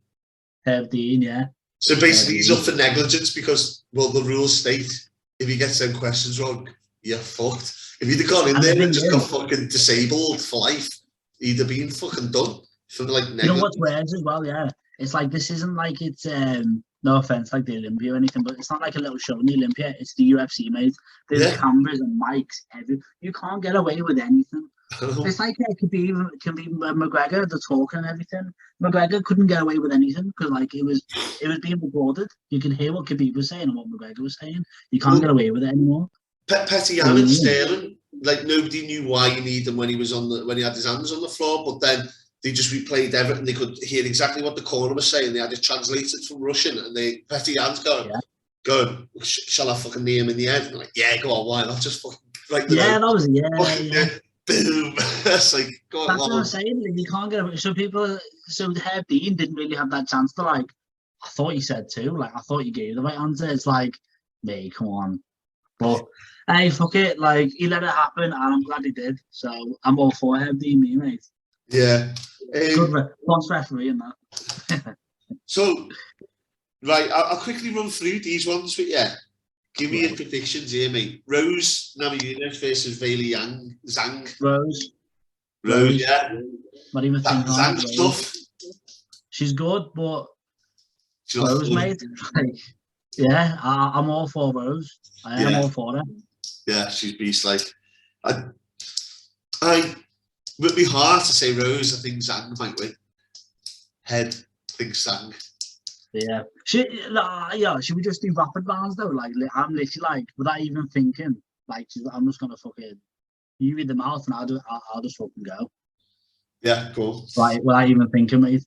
Herb Dean? Yeah. So basically, he's up for negligence because the rules state if he gets them questions wrong, you're fucked. If he'd have gone in there and just got fucking disabled for life, he'd have been fucking done for like negligence. You know what's weird as well? Yeah. It's like this isn't like it's no offense like the Olympia or anything, but it's not like a little show in the Olympia. It's the UFC, mate. There's cameras and mics everywhere. You can't get away with anything. It's like it can be McGregor, the talker and everything. McGregor couldn't get away with anything because like it was being recorded. You can hear what Khabib was saying and what McGregor was saying. You can't get away with it anymore. Petty and Sterling, like nobody knew why you need him when he had his hands on the floor, but then they just replayed everything. They could hear exactly what the corner was saying. They had it translated from Russian, and Petty Hand's going, shall I fucking knee him in the head? And like, yeah, go on, why not? Just fucking right. That was boom. That's like, God, that's what I'm saying. Like, you can't get it. So Herb Dean didn't really have that chance to like. I thought you said too. Like I thought you gave the right answer. It's like, me, come on. But hey, fuck it. Like he let it happen, and I'm glad he did. So I'm all for Herb Dean, me mate. Yeah. Good referee in that. So, right, I'll quickly run through these ones with you. Give me your predictions here, mate. Rose Namajunas versus Weili Zhang. Rose, yeah. Not even thinking Zhang's tough. She's good, but Rose, mate. Like, yeah, I'm all for Rose. I am all for her. Yeah, she's beast-like. I with my heart to say Rose, I think Zhang might win. Head, I think Zhang. Yeah. Should we just do rapid rounds though? Like, I'm literally like, without even thinking, like, I'm just gonna fucking, you read them out and I'll just fucking go. Yeah, cool. Right, without even thinking, mate.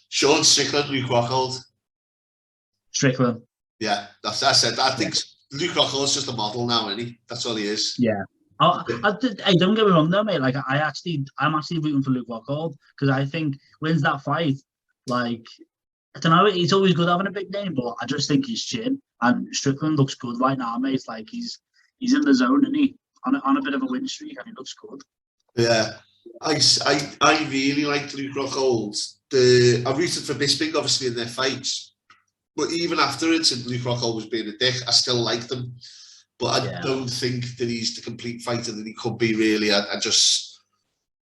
Sean Strickland, Luke Rockhold. Strickland. Yeah, I said. I think Luke Rockhold's just a model now, isn't he? That's all he is. Yeah. Hey, don't get me wrong though, mate. Like, I'm actually rooting for Luke Rockhold because I think wins that fight. Like, I don't know. It's always good having a big name, but I just think he's chin. And Strickland looks good right now, mate. Like he's in the zone, isn't he? On a bit of a win streak, and he looks good. Yeah, I really liked Luke Rockhold. I rooted for Bisping obviously in their fights, but even afterwards, and Luke Rockhold was being a dick, I still liked him. But I don't think that he's the complete fighter that he could be. Really, I just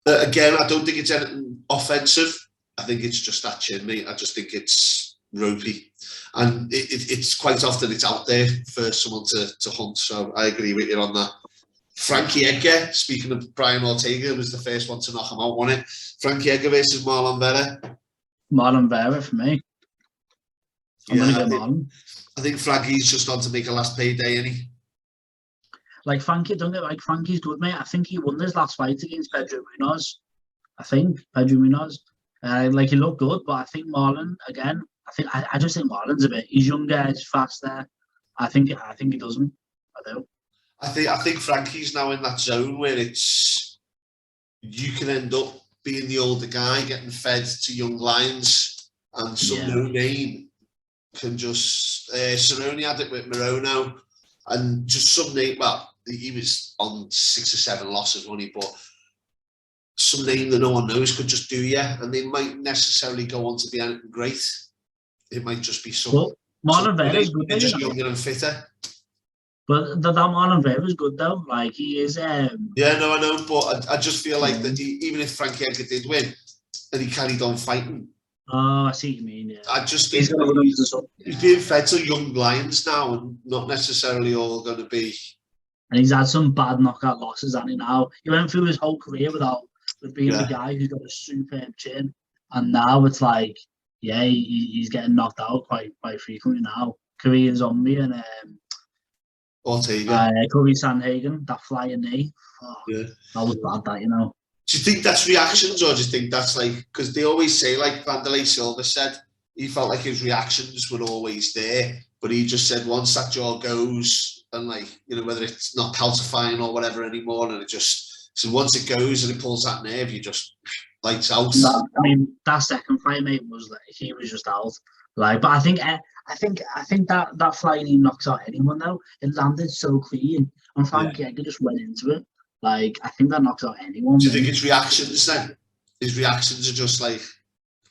again, I don't think it's anything offensive. I think it's just that chin, mate. I just think it's ropey. And it's quite often it's out there for someone to hunt. So I agree with you on that. Frankie Edgar, speaking of Brian Ortega, was the first one to knock him out, wasn't it? Frankie Edgar versus Marlon Vera. Marlon Vera for me. I'm going to go Marlon. I think Frankie's just on to make a last payday, isn't he? Like Frankie, don't get like Frankie's good, mate. I think he won his last fight against Pedro Munoz. Like he looked good, but I think Marlon again. I just think Marlon's a bit. He's younger, he's faster. I think he doesn't. I do. I think Frankie's now in that zone where it's you can end up being the older guy getting fed to young lions, and some no name can just. Cerrone had it with Morono, and just some name. Well, he was on 6 or 7 losses, wasn't he? But some name that no one knows could just do you, and they might necessarily go on to be anything great. It might just be some. Well, Marlon Vera's good. They're just younger and fitter. But that Marlon Vera's good though. Like he is. Yeah, no, I know, but I just feel like that even if Frankie Edgar did win, and he carried on fighting. Oh, I see what you mean. Yeah. I just think he's being fed to young lions now, and not necessarily all going to be. And he's had some bad knockout losses, hasn't he? Now he went through his whole career with being the guy who's got a superb chin, and now it's like, he's getting knocked out quite frequently now. Korean Zombie and Ortega. Kobe Sanhagen, that flying knee. That was bad, that, you know. Do you think that's reactions, or do you think that's like, because they always say, like Vanderlei Silva said, he felt like his reactions were always there, but he just said once that jaw goes, and like, you know, whether it's not calcifying or whatever anymore, and it just, so once it goes and it pulls that nerve, you just lights out. No, I mean, that second fight, mate, was like, he was just out. Like, but I think that flying knee knocks out anyone though. It landed so clean, and Frankie Edgar just went into it. Like, I think that knocks out anyone. Do you think it's reactions then? His reactions are just like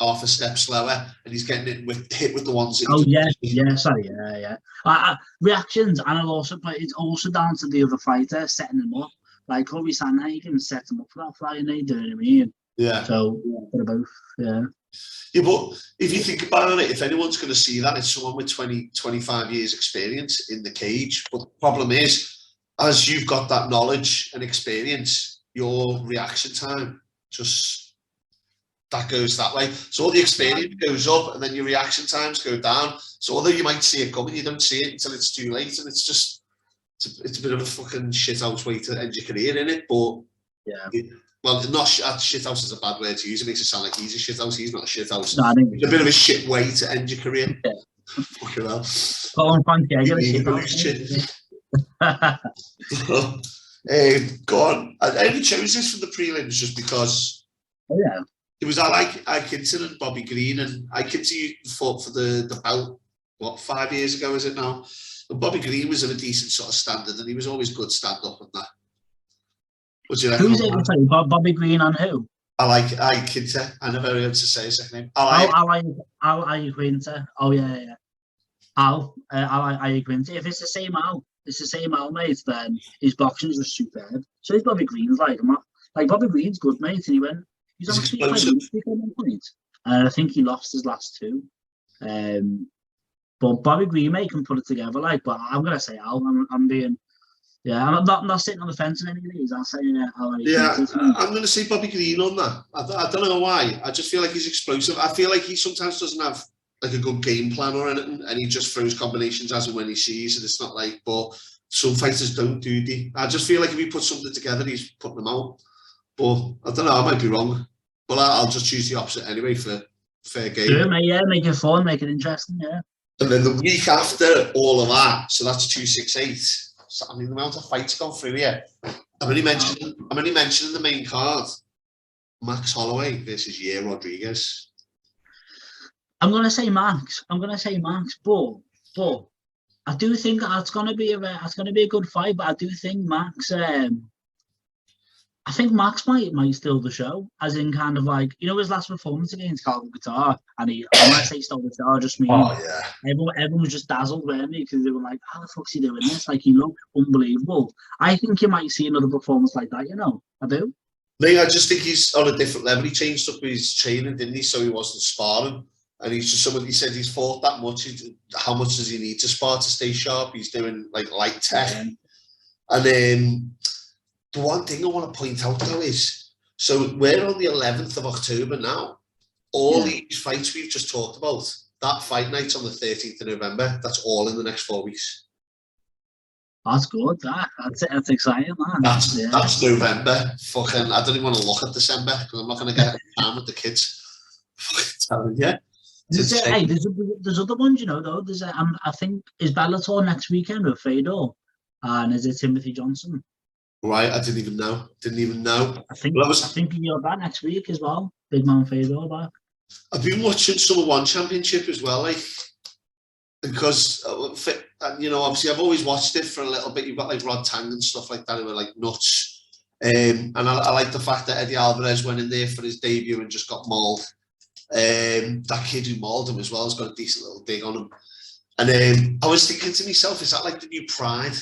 half a step slower, and he's getting hit with the ones. Reactions, and it's also down to the other fighter setting him up. Like Kobe Sanhagen set him up for that flying knee. Do you know what I mean? Yeah. So they're both. Yeah. Yeah, but if you think about it, if anyone's going to see that, it's someone with 20, 25 years experience in the cage. But the problem is, as you've got that knowledge and experience, your reaction time just, that goes that way. So all the experience goes up and then your reaction times go down. So although you might see it coming, you don't see it until it's too late. And it's just, it's a bit of a fucking shithouse way to end your career, innit? But not shithouse is a bad word to use. It makes it sound like he's a shithouse. He's not a shithouse. No, it's a bit of a shit way to end your career. Yeah. Fucking hell. Go on. I only chose this for the prelims just because it was Kinson and Bobby Green, and Kinson fought for the belt, 5 years ago is it now? And Bobby Green was in a decent sort of standard, and he was always good stand up and that. Who's it? Sorry, Bobby Green and who? I like Kinson. I never heard to say his second name. Al Iaquinta. Oh yeah. Al Iaquinta. If it's the same Al, mate, then his boxing's just superb. So is Bobby Green's like Bobby Green's good, mate, and he's actually quite weak at one point. I think he lost his last two. But Bobby Green, mate, can put it together, but I'm gonna say Al. I'm not sitting on the fence in any of these. I'll say Al. I'm gonna say Bobby Green on that. I don't know why. I just feel like he's explosive. I feel like he sometimes doesn't have like a good game plan or anything, and he just throws combinations as and when he sees, and it's not like. But some fighters don't do they? I just feel like if he puts something together, he's putting them out. But I don't know. I might be wrong. But I'll just choose the opposite anyway for fair game. Sure, mate, yeah, make it fun, make it interesting, yeah. And then the week after all of that, so that's 268. So, I mean, the amount of fights gone through here. I'm only mentioning the main card. Max Holloway versus Yair Rodriguez. I'm gonna say Max, but I do think it's gonna be a good fight. But I do think Max. I think Max might steal the show, as in kind of like, his last performance against Calvin Guitar, and when I say stole the show, I just mean everyone was just dazzled, weren't they? Because they were like, how the fuck's he doing this? Like, he looked unbelievable. I think you might see another performance like that, I do. I just think he's on a different level. He changed up his training, didn't he? So he wasn't sparring. And he's just someone, he said he's fought that much. How much does he need to spar to stay sharp? He's doing like light tech. Yeah. And the one thing I want to point out though is, so we're on the 11th of October now. All these fights we've just talked about, that fight night on the 13th of November, that's all in the next 4 weeks. That's good. That's exciting, man. That's November. Fucking, I don't even want to look at December because I'm not going to get time with the kids. Fucking telling you. There's other ones, though. There's I think is Bellator next weekend with Fedor, and is it Timothy Johnson? Right, I didn't even know. I think you're back next week as well. Big man Fedor back. I've been watching Summer One Championship as well, because obviously I've always watched it for a little bit. You've got like Rod Tang and stuff like that who are like nuts, and I like the fact that Eddie Alvarez went in there for his debut and just got mauled. That kid who mauled him as well has got a decent little dig on him. And I was thinking to myself, is that like the new Pride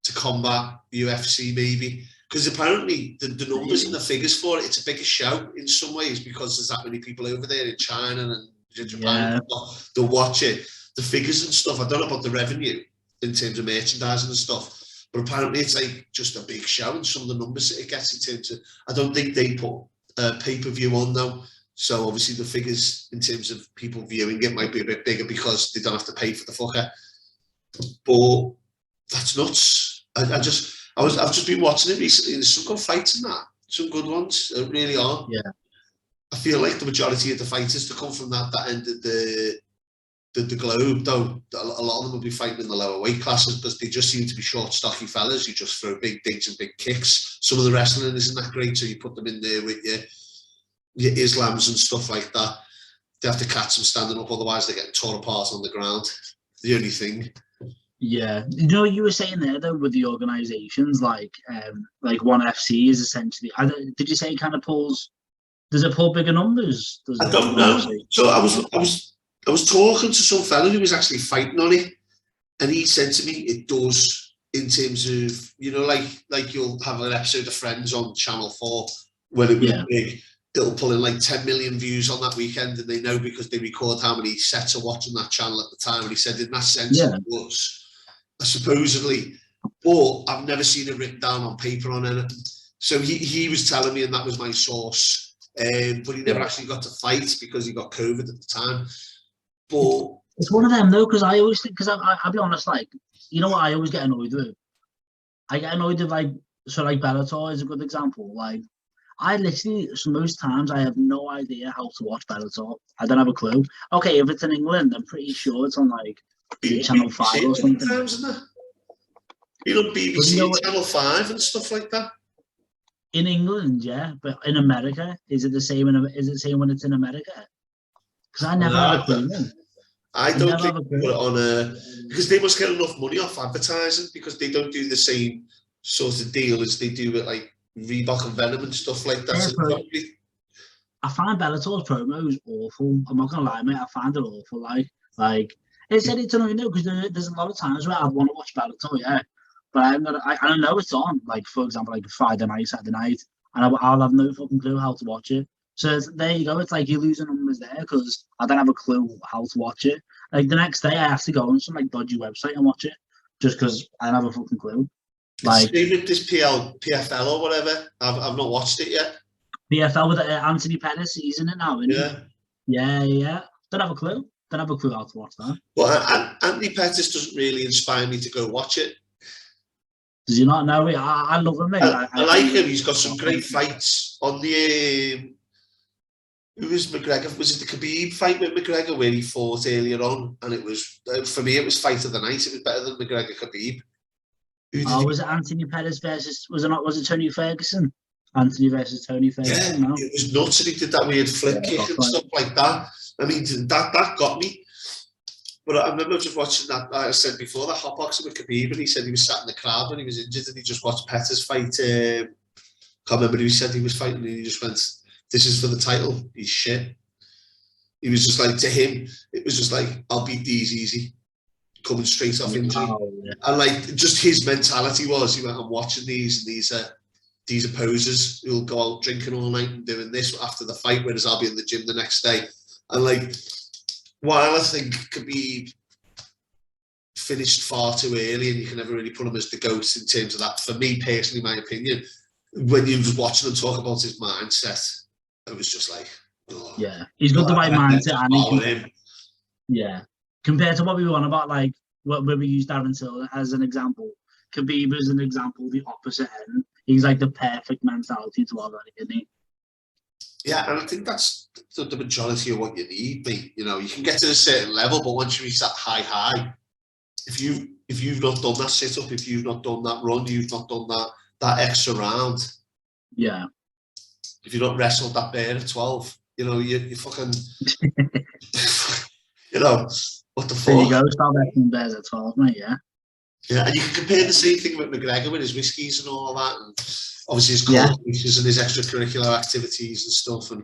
to combat the UFC maybe? Because apparently the numbers and the figures for it, it's a bigger show in some ways because there's that many people over there in China and Japan. They'll watch it. The figures and stuff, I don't know about the revenue in terms of merchandising and stuff, but apparently it's like just a big show, and some of the numbers that it gets in terms of, I don't think they put pay-per-view on though, so obviously the figures in terms of people viewing it might be a bit bigger because they don't have to pay for the fucker. But that's nuts. I've just been watching it recently, and there's some good fights in that, some good ones. It really are. Yeah. I feel like the majority of the fighters to come from that end of the globe, though, a lot of them will be fighting in the lower weight classes because they just seem to be short, stocky fellas who just throw big digs and big kicks. Some of the wrestling isn't that great, so you put them in there with your Islams and stuff like that. They have to catch them standing up, otherwise they're getting torn apart on the ground. The only thing. Yeah, you were saying there though with the organisations like One FC is essentially. Did you say it kind of pulls? Does it pull bigger numbers? I don't know. So I was talking to some fella who was actually fighting on it, and he said to me, it does, in terms of, like you'll have an episode of Friends on Channel 4 when it was big, it'll pull in like 10 million views on that weekend, and they know because they record how many sets are watching that channel at the time. And he said in that sense it was, supposedly, but I've never seen it written down on paper on anything. So he was telling me, and that was my source, but he never actually got to fight because he got COVID at the time. But it's one of them though, because I always think, because I'll be honest, what I always get annoyed with? I get annoyed with Bellator is a good example. Like, I literally, so most times I have no idea how to watch Bellator. I don't have a clue. Okay, if it's in England, I'm pretty sure it's on Channel 5 or something. You know, BBC, Channel 5 and stuff like that. In England, yeah, but in America, is it the same? Is it the same when it's in America? Because I never have a clue. I don't think they put it on because they must get enough money off advertising because they don't do the same sort of deal as they do with like Reebok and Venom and stuff like that. So I find Bellator's promos awful. I'm not gonna lie, mate. I find it awful. Like it's annoying though because there's a lot of times where I want to watch Bellator, yeah, but I know it's on. Like for example, like Friday night, Saturday night, and I'll have no fucking clue how to watch it. So there you go. It's like you're losing numbers there because I don't have a clue how to watch it. Like the next day, I have to go on some like dodgy website and watch it just because I don't have a fucking clue. Like with this PFL or whatever, I've not watched it yet. PFL with Anthony Pettis, he's in it now, isn't he? Yeah. Don't have a clue. Don't have a clue how to watch that. Well, Anthony Pettis doesn't really inspire me to go watch it. Does he not know it? I love him, mate. I like him. He's got some great fights on the. Who was McGregor? Was it the Khabib fight with McGregor where he fought earlier on? And it was, for me, it was fight of the night. It was better than McGregor Khabib. Was it Anthony Pettis versus? Was it Tony Ferguson? Anthony versus Tony Ferguson. Yeah, no? It was nuts. And he did that weird flip kick and stuff like that. I mean, that got me. But I remember just watching that. Like I said before, that hot boxing with Khabib, and he said he was sat in the crowd when he was injured, and he just watched Pettis fight. Can't remember who he said he was fighting, and he just went, "This is for the title." He's shit. He was just like, to him, it was just like, "I'll beat these easy," coming straight off injury. Oh, yeah. And like, just his mentality was, he went, "I'm watching these, and these are posers who'll go out drinking all night and doing this after the fight, whereas I'll be in the gym the next day." And like, while I think Khabib finished far too early, and you can never really put him as the GOAT in terms of that, for me personally, my opinion, when you was watching him talk about his mindset, it was just like, oh, yeah, he's got the right mindset, and yeah, compared to what we were on about, like where we used Darren Till as an example, Khabib is an example, the opposite end. He's like the perfect mentality to have, isn't he? Yeah, and I think that's the majority of what you need, mate. You know, you can get to a certain level, but once you reach that high, if you've not done that sit up, if you've not done that run, you've not done that extra round. Yeah. If you've not wrestled that bear at 12, you know, you fucking, you know, what the fuck? There you go, start wrestling bears at 12, mate, yeah. Yeah, and you can compare the same thing with McGregor with his whiskies and all that, and obviously his coaches and his extracurricular activities and stuff, and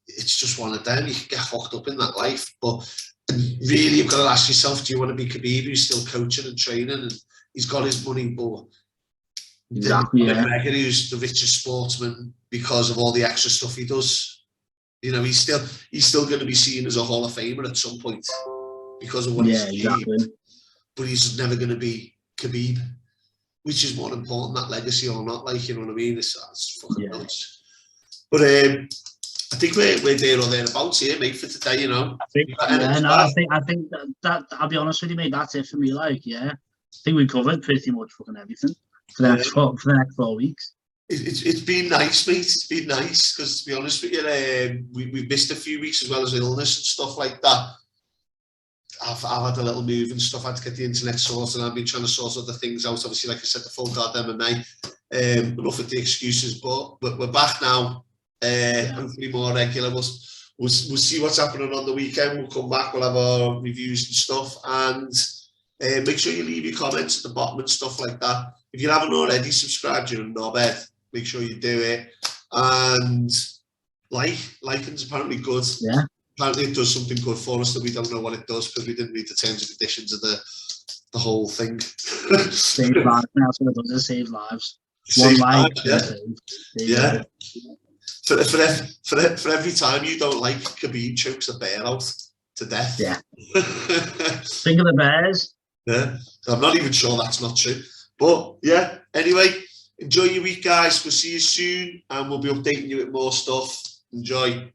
it's just one of them. You can get hooked up in that life, but really you've got to ask yourself, do you want to be Khabib who's still coaching and training and he's got his money, but McGregor who's the richest sportsman because of all the extra stuff he does? You know, he's still going to be seen as a Hall of Famer at some point because of what he's achieved. But he's never going to be Khabib, which is more important, that legacy or not, like, you know what I mean? It's fucking nuts. But I think we're there or thereabouts here, mate, for today, you know. I think that I'll be honest with you, mate, that's it for me, like, yeah. I think we covered pretty much fucking everything for the next 4 weeks. It's been nice, mate. It's been nice, because to be honest with you, we missed a few weeks as well as illness and stuff like that. I've had a little move and stuff. I had to get the internet sorted, and I've been trying to sort other things out. Obviously, like I said, the full guard MMA. Enough of the excuses, but we're back now. Hopefully more regular. We'll see what's happening on the weekend. We'll come back. We'll have our reviews and stuff, and make sure you leave your comments at the bottom and stuff like that. If you haven't already, subscribe to your knobhead. Make sure you do it, and liking's apparently good. Yeah. Apparently it does something good for us that we don't know what it does because we didn't read the terms and conditions of the whole thing. Save lives. That's what it does, is save lives. Save One like. Yeah. For every time you don't like, Khabib chokes a bear out to death. Yeah. Think of the bears. Yeah. I'm not even sure that's not true. But yeah, anyway, enjoy your week, guys. We'll see you soon, and we'll be updating you with more stuff. Enjoy.